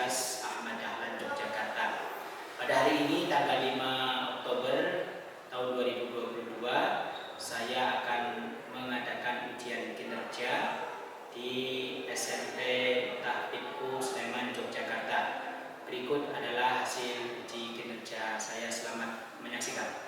Universitas Ahmad Dahlan Yogyakarta. Pada hari ini tanggal 5 Oktober tahun 2022, saya akan mengadakan ujian kinerja di SMP Tahfidku Sleman Yogyakarta. Berikut adalah hasil uji kinerja saya. Selamat menyaksikan.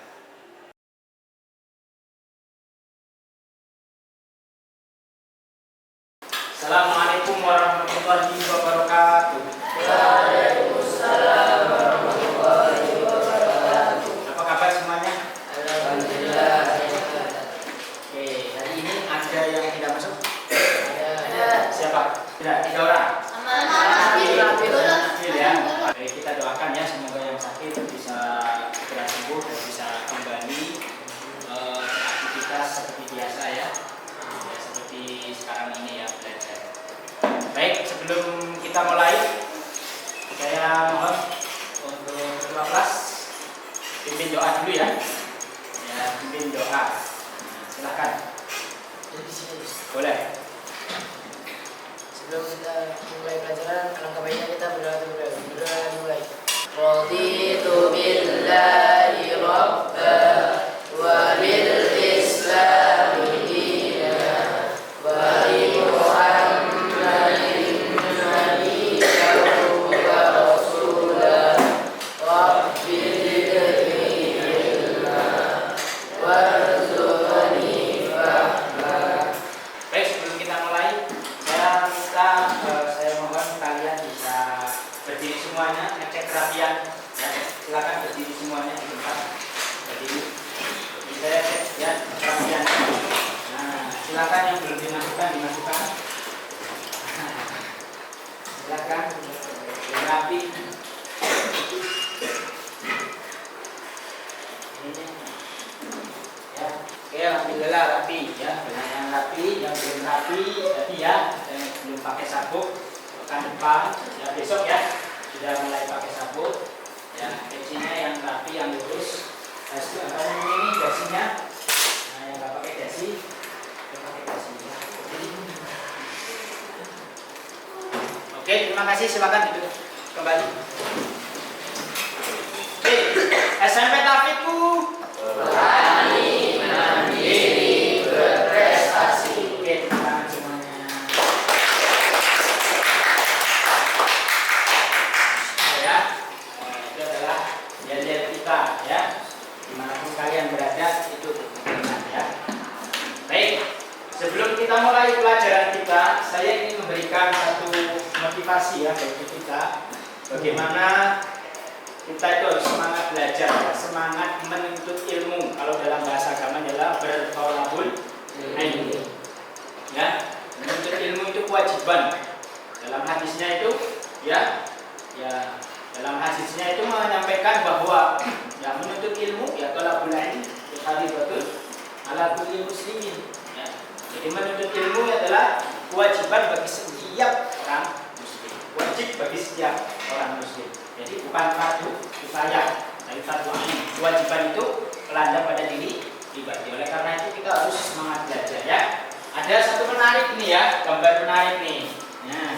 Assalamualaikum warahmatullahi wabarakatuh. Waalaikumsalam warahmatullahi wabarakatuh. Apa kabar semuanya? Alhamdulillah. Oke, hari ini ada yang tidak masuk? Ada. Siapa? Tidak, 3 orang. Nabil ya. Baik, kita doakan ya, semoga yang sakit bisa segera sembuh dan bisa kembali aktivitas seperti biasa ya. Ya, seperti sekarang ini ya, belajar. Baik, sebelum kita mulai, saya mohon untuk ketua kelas pimpin doa dulu ya. Ya, pimpin doa. Nah, silakan. Boleh. Sebelum kita mulai pelajaran, alangkah baiknya kita berdoa dimulai. Raditu billahi rabba wa bil islami dina wa bi Muhammadin nabiyyan wa rasulah rabbi zidni ilma warzuqni fahma. Baik, sebelum kita mulai, saya mohon kalian bisa berdiri semuanya, ngecek kerapian ya. Silakan berdiri semuanya di tempat berdiri. Saya cek ya kerapian. Nah, silakan yang belum dimasukkan. Silakan yang rapi. Ini ya. Oke, alhamdulillah rapi ya. Banyak yang rapi, yang belum rapi tadi ya, yang belum pakai sabuk pekan depan ya, besok ya sudah mulai pakai sabuk ya. Gajinya yang rapi, yang lurus. Ini dasinya. Nah, yang nggak pakai dasi, yang pakai dasi ya. Oke, terima kasih. Silakan duduk kembali. Oke, SMP Tahfidku. Berani, mandiri, berprestasi. Oke, tepuk tangan semuanya. Ya, itu adalah yel-yel kita ya. Dimanapun kalian berada, itu ingat ya. Baik, sebelum kita mulai pelajaran kita, saya ingin memberikan satu motivasi ya bagi kita. Bagaimana kita itu harus semangat belajar, ya, semangat menuntut ilmu. Kalau dalam bahasa agama adalah bertolabul ilmi. Ya, menuntut ilmu itu kewajiban. Dalam hadisnya itu, ya, dalam hadisnya itu menyampaikan bahwa ya menuntut ilmu ya tolabul ilmi fardhatun ala kulli muslimin. Ya. Jadi menuntut ilmu adalah kewajiban bagi setiap orang muslim. Wajib bagi setiap orang muslim. Jadi bukan fardu kifayah, tapi fardu ain. Kewajiban itu melanda pada diri pribadi. Oleh karena itu kita harus semangat belajar ya. Ada satu menarik nih ya, gambar menarik nih. Nah,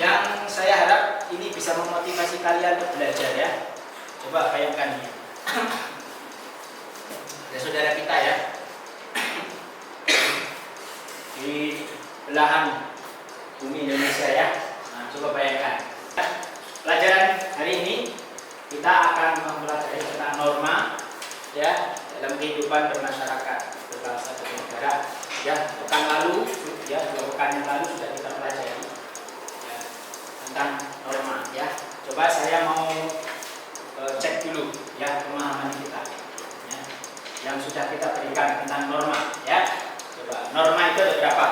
yang saya harap ini bisa memotivasi kalian untuk belajar ya. Coba bayangkan ya. Ada saudara kita ya. Di belahan bumi Indonesia ya. Nah, coba bayangkan. Pelajaran hari ini kita akan mempelajari tentang norma ya dalam kehidupan bermasyarakat berbangsa dan bernegara. Ya, pekan lalu ya, 2 pekan yang lalu sudah kita pelajari ya, tentang norma ya. Coba saya mau cek dulu ya pemahaman kita ya, yang sudah kita berikan tentang norma ya. Coba norma itu ada berapa?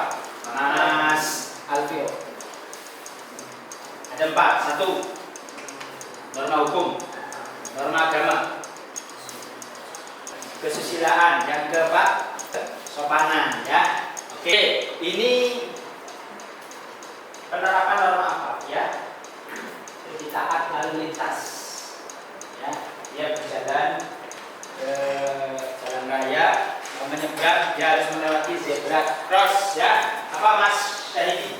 Mas Alfio. Ada 4. 1 norma hukum, norma agama, kesusilaan, yang keempat sopanan ya. Oke, ini penerapan norma apa ya? Jadi taat lalu lintas ya, dia berjalan ke jalan raya, menyeberang dia harus melewati zebra cross ya. Apa Mas Syahidi?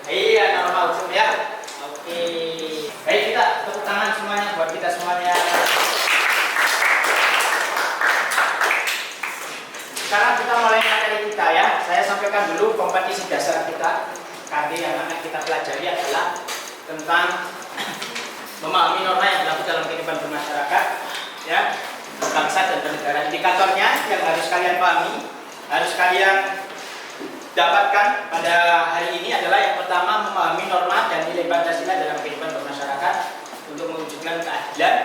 Iya, norma hukum ya. Oke. Baik, kita tepuk tangan semuanya buat kita semuanya. Sekarang kita mulai materi kita ya. Saya sampaikan dulu kompetisi dasar kita. KD yang akan kita pelajari adalah tentang memahami norma yang berlaku dalam kehidupan bermasyarakat, ya, bangsa dan bernegara. Indikatornya yang harus kalian pahami, harus kalian dapatkan pada hari ini adalah yang pertama memahami norma dan nilai Pancasila dalam kehidupan bermasyarakat untuk mewujudkan keadilan.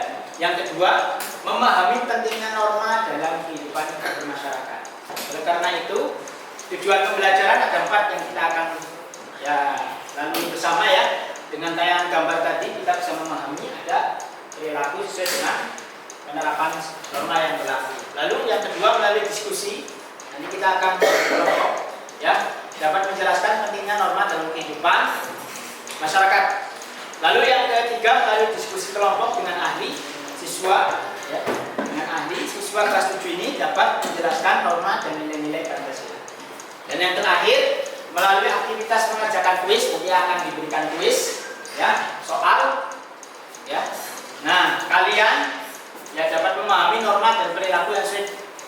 Yang kedua, memahami pentingnya norma dalam kehidupan bermasyarakat. Oleh karena itu, tujuan pembelajaran ada 4 yang kita akan ya lalui bersama ya. Dengan tayangan gambar tadi kita bisa memahami ada perilaku sesuai dengan penerapan norma yang berlaku. Lalu yang kedua melalui diskusi, nanti kita akan berkelompok ya, dapat menjelaskan pentingnya norma dalam kehidupan masyarakat. Lalu yang ketiga melalui diskusi kelompok dengan ahli siswa ya, dengan ahli siswa kelas 7 ini dapat menjelaskan norma dan nilai-nilai Pancasila. Dan yang terakhir melalui aktivitas mengerjakan kuis, nanti akan diberikan kuis ya, soal ya. Nah, kalian ya dapat memahami norma dan perilaku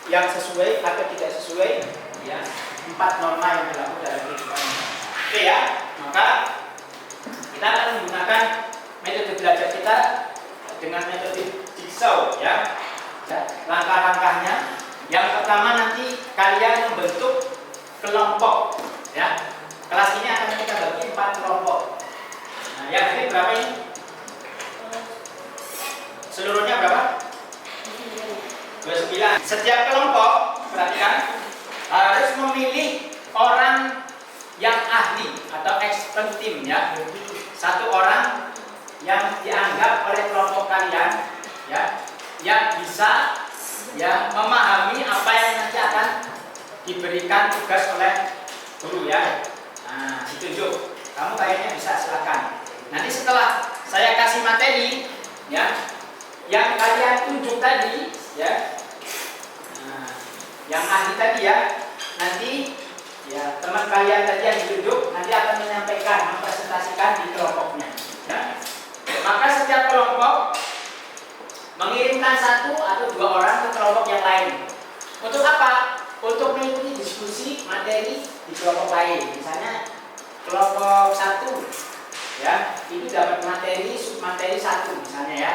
yang sesuai atau tidak sesuai ya, 4 norma yang berlaku dalam kehidupan. Oke ya, maka kita akan menggunakan metode belajar kita dengan metode jigsaw ya. Langkah-langkahnya, yang pertama nanti kalian membentuk kelompok ya. Kelas ini akan kita bagi 4 kelompok. Nah, yang ini berapa ini? Seluruhnya berapa? 29. Setiap kelompok, perhatikan, harus memilih orang yang ahli atau expert team ya. 1 orang yang dianggap oleh kelompok kalian ya, yang bisa ya memahami apa yang nanti akan diberikan tugas oleh guru ya. Nah, ditunjuk. Kamu kayaknya bisa, silakan. Nanti setelah saya kasih materi ya, yang kalian tunjuk tadi ya, nah, yang ahli tadi ya, nanti ya teman kalian tadi yang ditunjuk nanti akan menyampaikan, mempresentasikan di kelompoknya ya. Maka setiap kelompok mengirimkan 1 atau 2 orang ke kelompok yang lain. Untuk apa? Untuk mengikuti diskusi materi di kelompok lain. Misalnya kelompok 1 ya, itu dapat materi submateri 1 misalnya ya.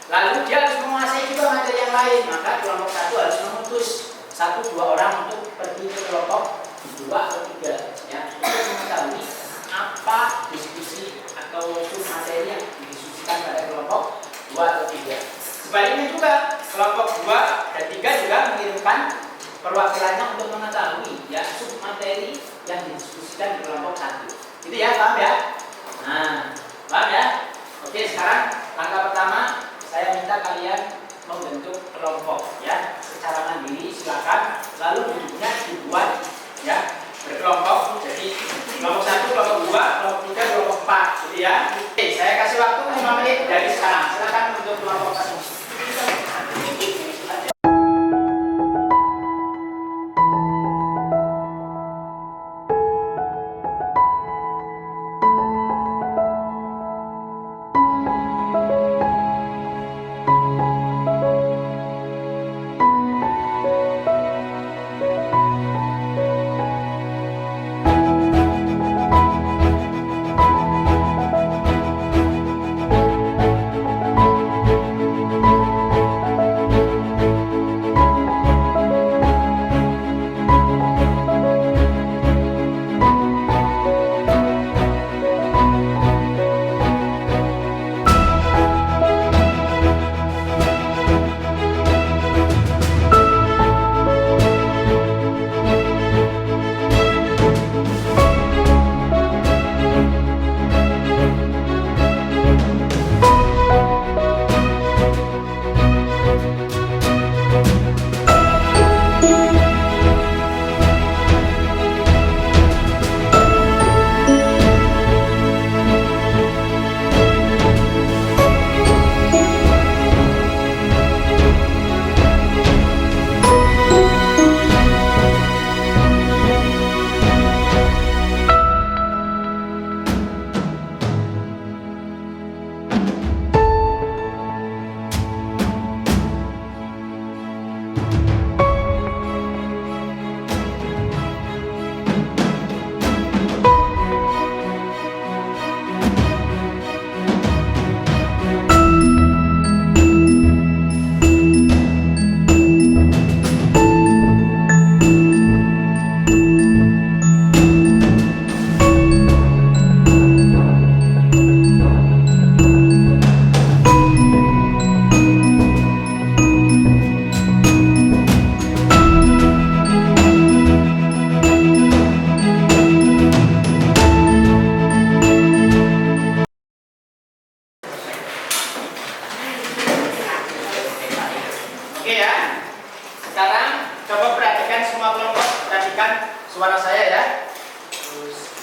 Lalu dia harus menguasai juga materi yang lain, maka kelompok 1 harus mengutus 1-2 orang untuk pergi ke kelompok 2 atau 3 ya, untuk mengetahui apa diskusi atau submateri yang didiskusikan pada kelompok 2 atau 3. Sebaliknya juga kelompok 2 dan 3 juga mengirimkan perwakilannya untuk mengetahui ya submateri yang didiskusikan di kelompok 1. Itu ya, paham ya? Nah, paham ya? Oke, sekarang langkah pertama saya minta kalian membentuk kelompok ya, secara mandiri silakan. Lalu duduknya dibuat ya berkelompok. Jadi kelompok 1, kelompok 2, kelompok 3, kelompok 4 gitu ya. Oke, saya kasih waktu 5 menit dari sekarang. Silakan membentuk kelompok masing.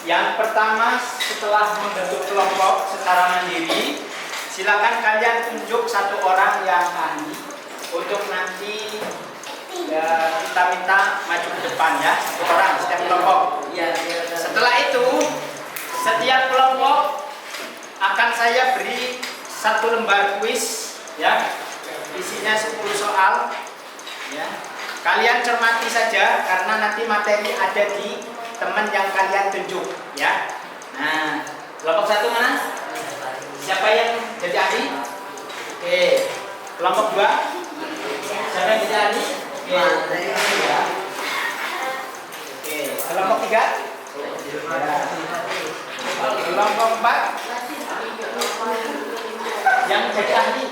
Yang pertama, setelah membentuk kelompok secara mandiri, silakan kalian tunjuk satu orang yang ahli untuk nanti kita minta maju ke depan ya, satu orang setiap kelompok. Setelah itu, setiap kelompok akan saya beri satu lembar kuis ya, isinya 10 soal ya. Kalian cermati saja karena nanti materi ada di teman yang kalian tunjuk ya. Nah, kelompok satu mana? Siapa yang jadi ahli? Oke. Kelompok dua? Siapa yang jadi ahli? Oke. Kelompok tiga? Kelompok empat? Yang jadi ahli?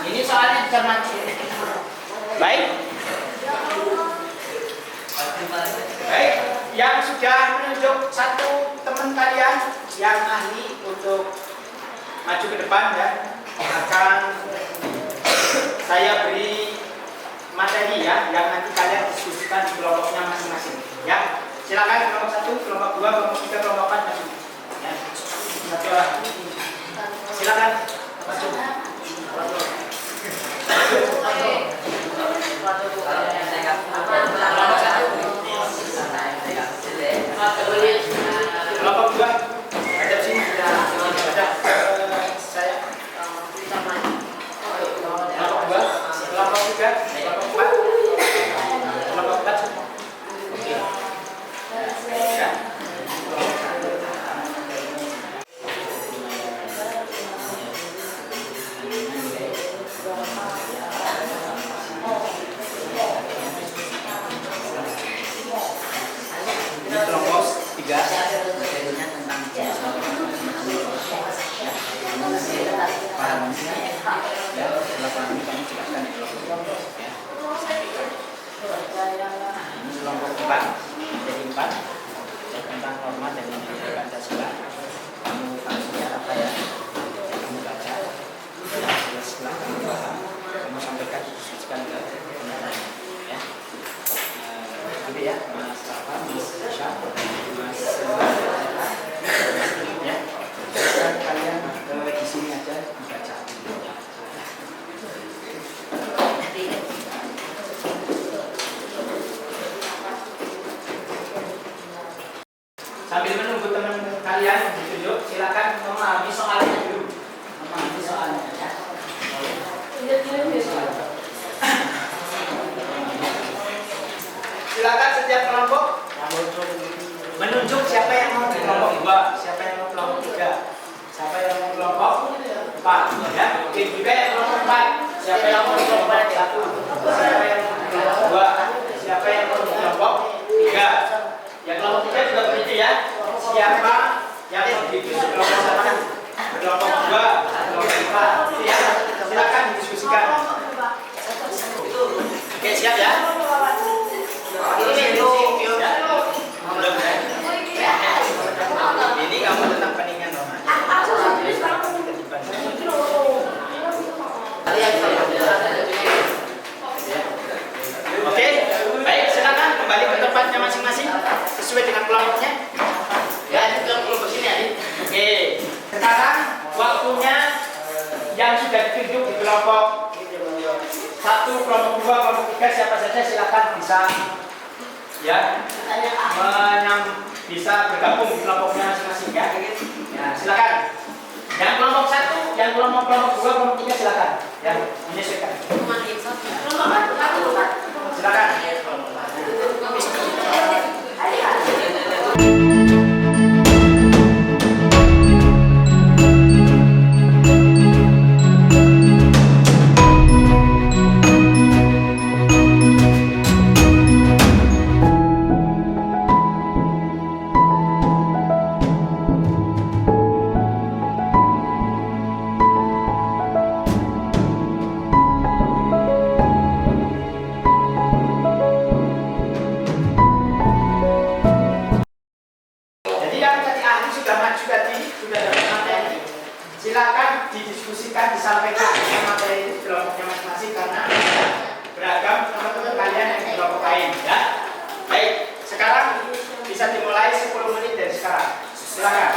Ini soalnya cermati. Baik. Baik, yang sudah menunjuk satu teman kalian yang ahli untuk maju ke depan ya, akan saya beri materi ya, yang nanti kalian diskusikan di kelompoknya masing-masing ya. Silakan kelompok satu, kelompok dua, kelompok tiga, kelompok empat ya. Satu orang. Silakan maju. Kelompok dua ada di sini, ada saya. Kelompok dua, kelompok tiga, kelompok empat, kelompok empat. Oke. Ya. Ini kelompok tiga materinya tentang para manusia ya. Setelah paham ini kamu jelaskan di kelompok ya. Ini kelompok empat, materi empat ya, tentang norma dan nilai Pancasila. Kamu pastinya apa ya? Kamu baca ya, setelah kamu paham kamu sampaikan, diskusikan ke teman-teman ya. Gitu ya, Mas apa, Mas Syah, Mas ya. Silakan kalian di sini aja dibaca. Sambil menunggu teman kalian ditunjuk, silakan memahami soalnya dulu. Memahami soalnya ya. Silakan setiap kelompok menunjuk siapa yang mau di kelompok 2, siapa yang mau kelompok 3, siapa yang mau kelompok 4 ya. Oke, juga yang kelompok 4, siapa yang mau di kelompok 1, siapa yang mau di kelompok 2, siapa yang mau di kelompok 3. Yang kelompok 3 juga begitu ya. Siapa yang mau di kelompok 1, kelompok 2, kelompok 4 gitu ya. Silakan didiskusikan. Oke, siap ya. Ini kamu tentang peningan Roma. Oke, baik, silakan kembali ke tempatnya masing-masing sesuai dengan kelompoknya. Ya, itu kelompok sini ya. Oke, sekarang waktunya yang sudah ditunjuk di kelompok 1, kelompok 2, kelompok 3, siapa saja silakan bisa ya bisa bergabung di kelompoknya masing-masing ya. Ya, silakan. Yang kelompok 1, yang kelompok 2, kelompok 3 silakan ya, menyesuaikan. Silakan. didiskusikan, disampaikan materi itu kelompoknya masing-masing karena beragam teman-teman kalian yang di kelompok lain ya. Baik, sekarang bisa dimulai 10 menit dari sekarang. Silakan.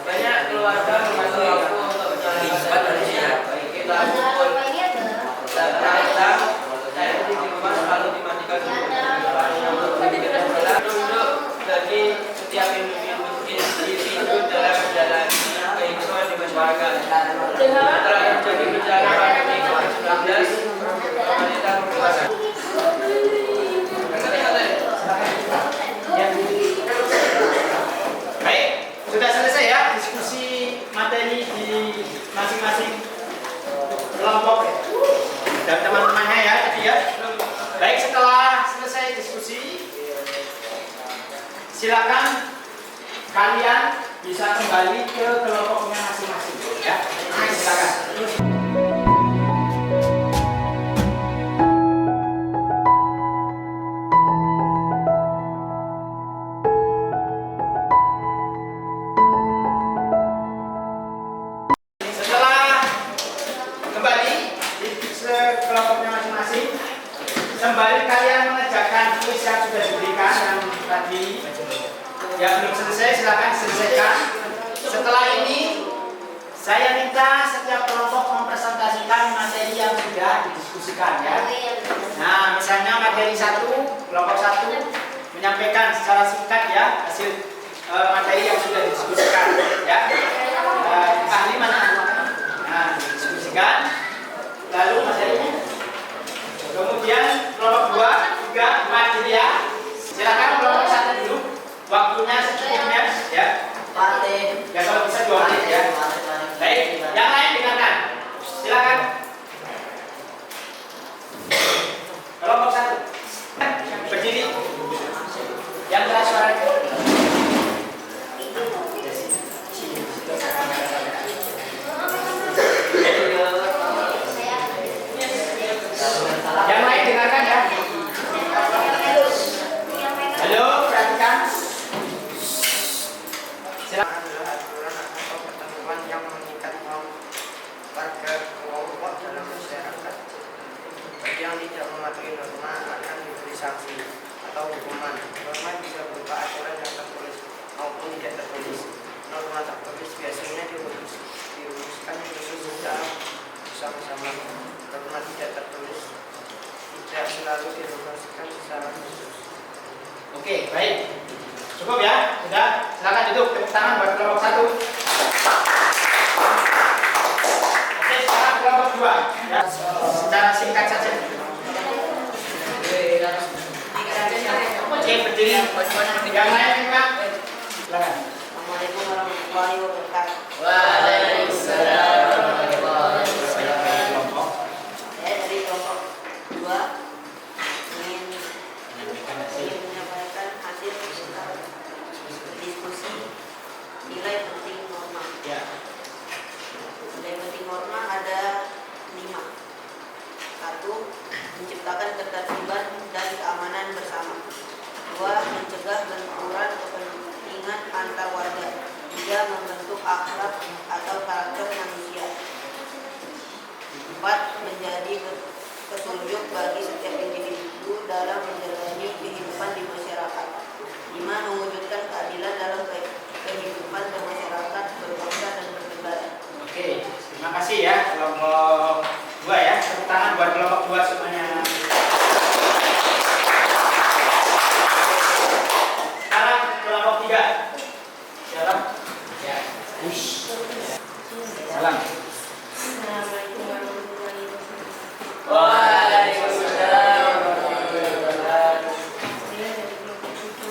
Banyak keluarga mengatur waktu untuk mencari tempat manusia. Kita kumpul datang, saya di rumah selalu dimatikan duduk bagi setiap individu dalam menjalani kehidupan di masyarakat. Setelah terjadi bencana pandemi COVID-19, pemerintah mengeluarkan Baik, sudah selesai ya diskusi materi di masing-masing kelompok dan teman-temannya ya tadi ya. Baik, setelah selesai diskusi, silakan kalian bisa kembali ke kelompoknya masing-masing ya. Silakan. Kelompoknya masing-masing, sembari kalian mengerjakan kuis yang sudah diberikan yang tadi yang belum selesai, silakan diselesaikan. Setelah ini saya minta setiap kelompok mempresentasikan materi yang sudah didiskusikan ya. Nah, misalnya materi 1, kelompok 1 menyampaikan secara singkat ya hasil materi yang sudah didiskusikan ya. Ahli mana? Nah, didiskusikan. Lalu materinya. Kemudian kelompok 2, 3, 4 gitu ya. Silakan kelompok 1 dulu. Waktunya secukupnya ya. Ya kalau bisa 2 menit ya. Baik, yang lain dengarkan. Silakan. Kelompok 1. Berdiri. Yang keras suaranya. Yang lain dengarkan ya. Halo, perhatikan. Silakan. Aturan atau pertemuan yang mengikat warga kelompok dalam masyarakat. Bagi yang tidak mematuhi norma akan diberi sanksi atau hukuman. Norma bisa berupa aturan yang tertulis maupun tidak tertulis. Norma tertulis biasanya dirumuskan khusus secara bersama-sama. Norma tidak tertulis tidak selalu dirumuskan secara khusus. Oke, baik. Cukup ya? Sudah? Silakan duduk. Tepuk tangan buat kelompok 1. Oke, sekarang kelompok 2 ya. Secara singkat saja. Oke, berdiri. Yang lain Pak. Silakan. Assalamualaikum warahmatullahi wabarakatuh. Waalaikumsalam warahmatullahi wabarakatuh. Kelompok. Saya dari kelompok 2 ingin menyampaikan hasil diskusi nilai penting norma. Ya. Nilai penting norma ada 5. 1. Menciptakan ketertiban dan keamanan bersama. 2. Mencegah benturan kepentingan antar warga. 3. Membentuk akhlak atau karakter manusia. 4. Menjadi petunjuk bagi setiap individu dalam menjalani kehidupan di masyarakat. 5. Mewujudkan keadilan dalam kehidupan bermasyarakat, berbangsa dan bernegara. Oke, terima kasih ya kelompok 2 ya. Tepuk tangan buat kelompok 2 semuanya. Sekarang kelompok 3. Siapa? Ya. Salam. Assalamualaikum warahmatullahi wabarakatuh. Waalaikumsalam warahmatullahi wabarakatuh. Saya dari kelompok 3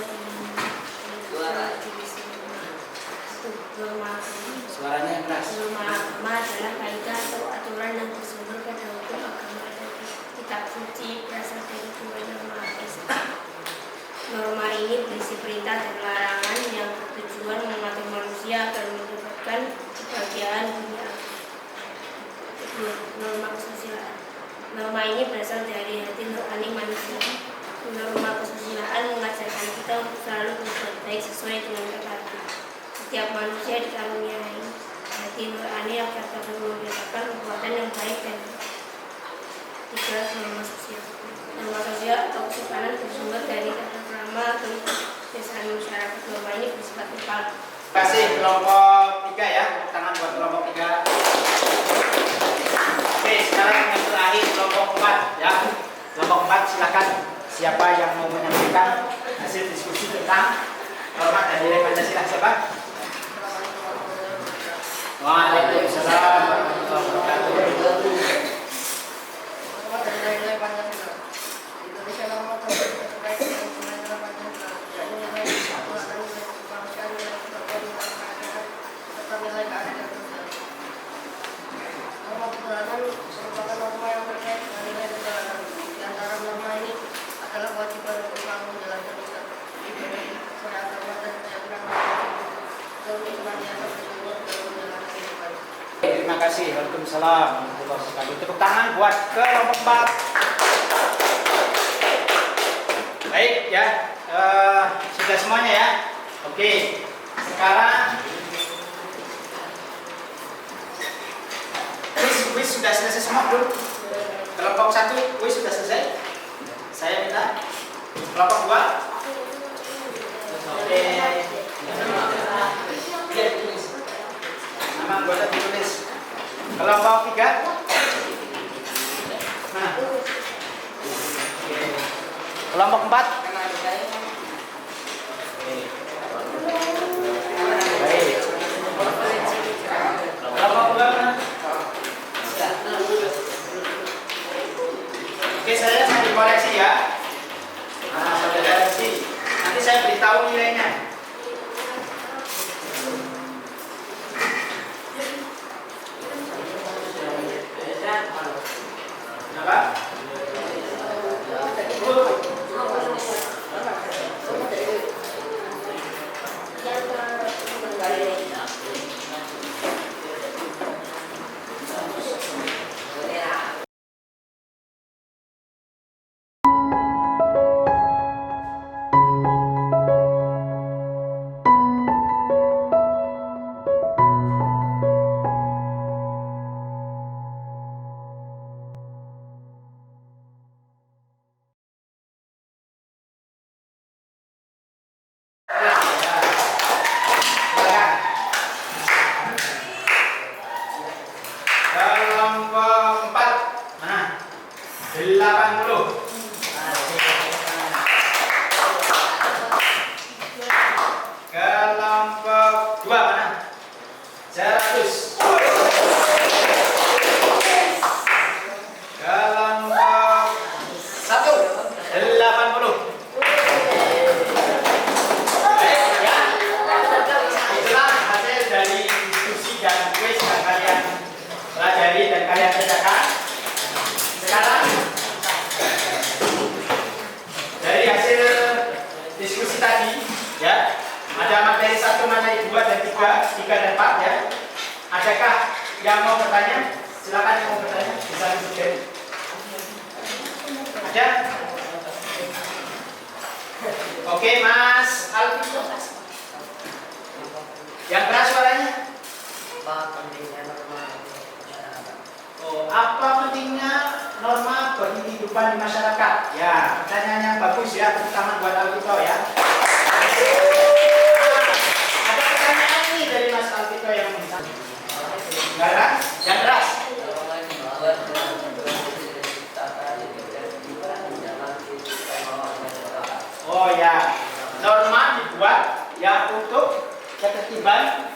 Suaranya keras. Norma agama adalah kaidah atau aturan yang bersumber pada hukum agama dan kitab suci berasal dari dua norma Al-Islam. Norma ini berisi perintah dan larangan yang bertujuan mengatur manusia agar mendapatkan kebahagiaan dunia. Norma sosial Norma ini berasal dari hati nurani manusia. Norma kesusilaan mengajarkan kita untuk selalu berbuat baik sesuai dengan kata hati. Setiap manusia dikaruniai hati nurani agar dapat membedakan perbuatan yang baik dan tidak. Norma sosial. Norma sosial atau kesukaran bersumber dari tata krama atau kebiasaan masyarakat. Norma ini bersifat lokal. Terima kasih kelompok 3 ya. Tepuk tangan buat kelompok 3. Oke, sekarang yang terakhir kelompok 4 ya. Kelompok 4 silakan. Siapa yang mau menyampaikan hasil diskusi tentang norma dan nilai Pancasila? Siapa? Waalaikumsalam warahmatullahi wabarakatuh. Nilai Pancasila. Indonesia norma terkait dengan nilai Pancasila, yakni nilai ketuhanan, nilai kemanusiaan, nilai persatuan, serta nilai keadilan sosial. Norma ketuhanan merupakan norma yang terkait dengan nilai ketuhanan. Di antara norma ini adalah kewajiban untuk selalu menjalankan Islam, ibadah, syariat agama dan keyakinan manusia, senantiasa bersyukur dalam menjalankan kehidupan. Terima kasih. Waalaikumsalam warahmatullahi wabarakatuh. Tepuk tangan buat kelompok 4. Baik ya, sudah semuanya ya. Oke, sekarang kuis sudah selesai semua belum? Kelompok 1 kuis sudah selesai. Saya minta kelompok 2. Oke. Nama anggota ditulis. Kelompok 3. Nah. Oke. Kelompok 4. Baik. Kelompok 2 mana? Oke, saya dikoreksi ya. Nah, saya koreksi. Nanti saya beritahu nilainya. Kenapa? Kelompok 4 mana? 80. Kelompok 2 mana? 100. Kelompok 1 80. Baik ya. Itulah hasil dari diskusi dan kuis yang kalian pelajari dan kalian kerjakan. Sekarang dari hasil diskusi tadi ya, ada materi 1, materi 2 dan 3 dan 4 ya. Adakah yang mau bertanya? Silakan yang mau bertanya bisa disebutkan. Ada? Oke, Mas Alvin. Yang keras suaranya? Apa pentingnya norma masyarakat? Oh, apa pentingnya norma bagi kehidupan di masyarakat? Ya, pertanyaan yang bagus ya, terutama buat Alvito ya. Ada pertanyaan ini dari Mas Alvito yang minta. Enggak keras? Yang keras? Oh ya, norma dibuat ya untuk ketertiban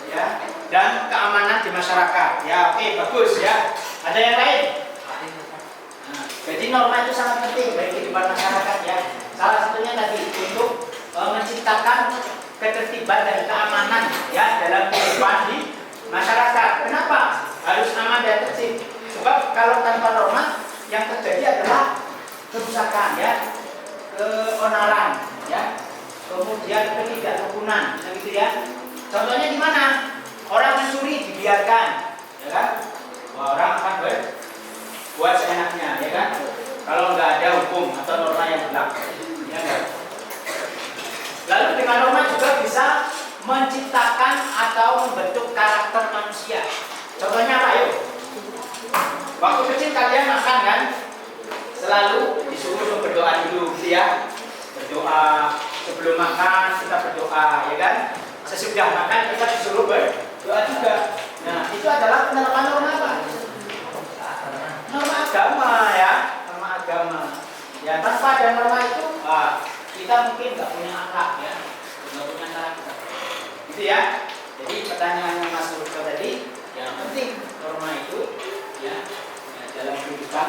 ya dan keamanan di masyarakat. Ya, oke, bagus ya. Ada yang lain? Nah, jadi norma itu sangat penting bagi kehidupan masyarakat ya. Salah satunya tadi untuk menciptakan ketertiban dan keamanan ya dalam kehidupan di masyarakat. Kenapa harus aman dan tertib? Sebab kalau tanpa norma yang terjadi adalah kerusakan ya, keonaran ya, kemudian ketidakrukunan, gitu ya. Contohnya di mana? Orang mencuri dibiarkan, ya kan? Wah, orang akan buat seenaknya, kalau nggak ada hukum atau norma yang berlaku. Ya, enggak? Lalu dengan norma juga bisa menciptakan atau membentuk karakter manusia. Contohnya apa yuk? Waktu kecil kalian makan kan? Selalu disuruh berdoa dulu, gitu ya. Berdoa sebelum makan kita berdoa, ya kan? Sesudah makan kita disuruh berdoa juga. Nah, itu adalah penerapan norma apa? Norma agama ya, norma agama. Ya, tanpa ada norma itu, kita mungkin nggak punya akhlak ya, nggak punya karakter. Gitu ya. Jadi pertanyaannya Mas Rufo tadi, yang penting norma itu ya, dalam kehidupan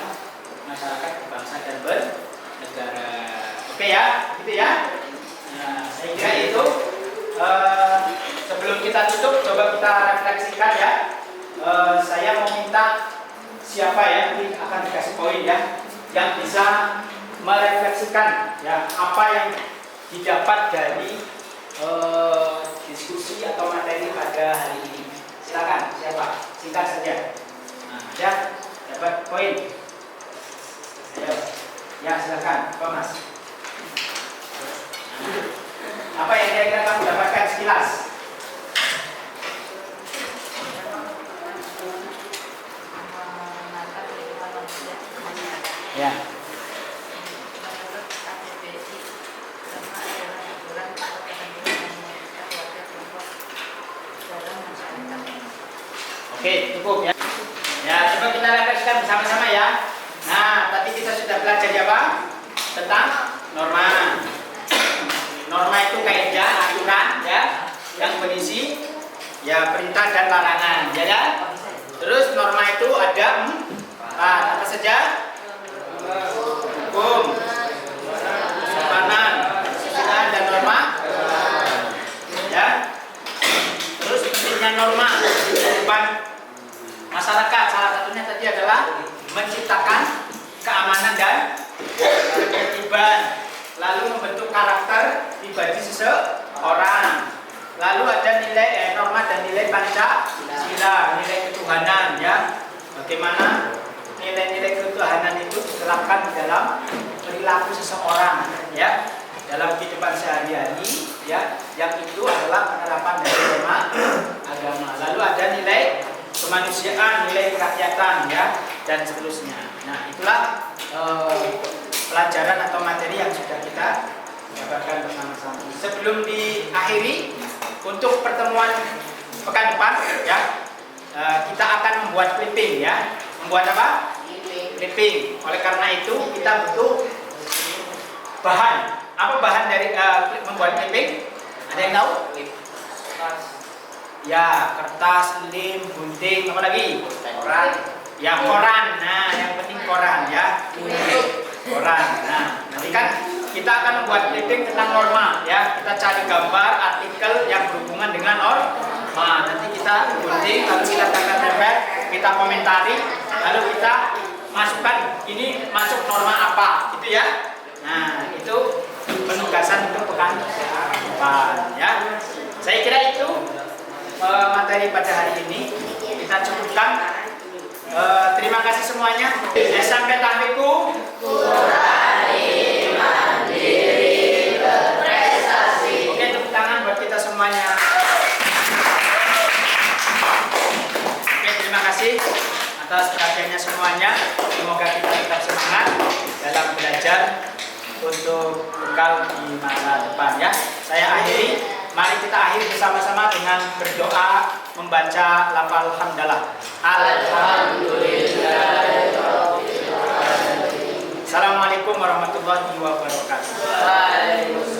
masyarakat, bangsa dan bernegara. Oke ya, gitu ya. Nah, saya kira itu. Sebelum kita tutup, coba kita refleksikan ya. Saya mau minta siapa ya, nanti akan dikasih poin ya, yang bisa merefleksikan ya apa yang didapat dari diskusi atau materi pada hari ini. Silakan, siapa? Singkat saja. Nah, ya, dapat poin. Ya, silakan, Pak Mas. Apa yang kira-kira kamu dapatkan sekilas? Ya. Oke, cukup ya. Ya, coba kita refleksikan bersama-sama ya. Nah, tadi kita sudah belajar apa? Tentang norma. Norma itu kaidah, aturan ya, yang berisi ya perintah dan larangan, ya kan? Terus norma itu ada apa saja? Hukum, sopanan, kesusilaan dan norma. Ya. Terus intinya norma kehidupan masyarakat salah satunya tadi adalah menciptakan keamanan dan ketertiban. Lalu membentuk karakter pribadi seseorang. Lalu ada nilai norma dan nilai Pancasila, nilai ketuhanan ya. Bagaimana nilai-nilai ketuhanan itu diterapkan di dalam perilaku seseorang ya, dalam kehidupan sehari-hari ya, yang itu adalah penerapan dari norma agama. Lalu ada nilai kemanusiaan, nilai kerakyatan ya, dan seterusnya. Nah, itulah pelajaran atau materi yang sudah kita dapatkan bersama-sama. Sebelum diakhiri untuk pertemuan pekan depan ya, kita akan membuat clipping ya. Membuat apa? Clipping. Oleh karena itu kita butuh bahan. Apa bahan dari membuat clipping? Ada yang tahu? Ya, kertas, lem, gunting, apa lagi? Koran. Ya, koran. Nah, yang penting koran ya. Koran. Nah, nanti kan kita akan membuat clipping tentang norma ya. Kita cari gambar artikel yang berhubungan dengan norma. Nanti kita gunting, lalu kita tempel-tempel, kita komentari, lalu kita masukkan ini masuk norma apa, gitu ya. Nah, itu penugasan untuk pekan depan ya. Saya kira itu materi pada hari ini kita cukupkan. Terima kasih semuanya. Sampai tahfiku. Mandiri berprestasi. Oke, tepuk tangan buat kita semuanya. Oke, terima kasih atas perhatiannya semuanya. Semoga kita tetap semangat dalam belajar untuk bekal di masa depan ya. Saya akhiri. Mari kita akhiri bersama-sama dengan berdoa membaca lafal hamdalah. Alhamdulillah. Assalamualaikum warahmatullahi wabarakatuh.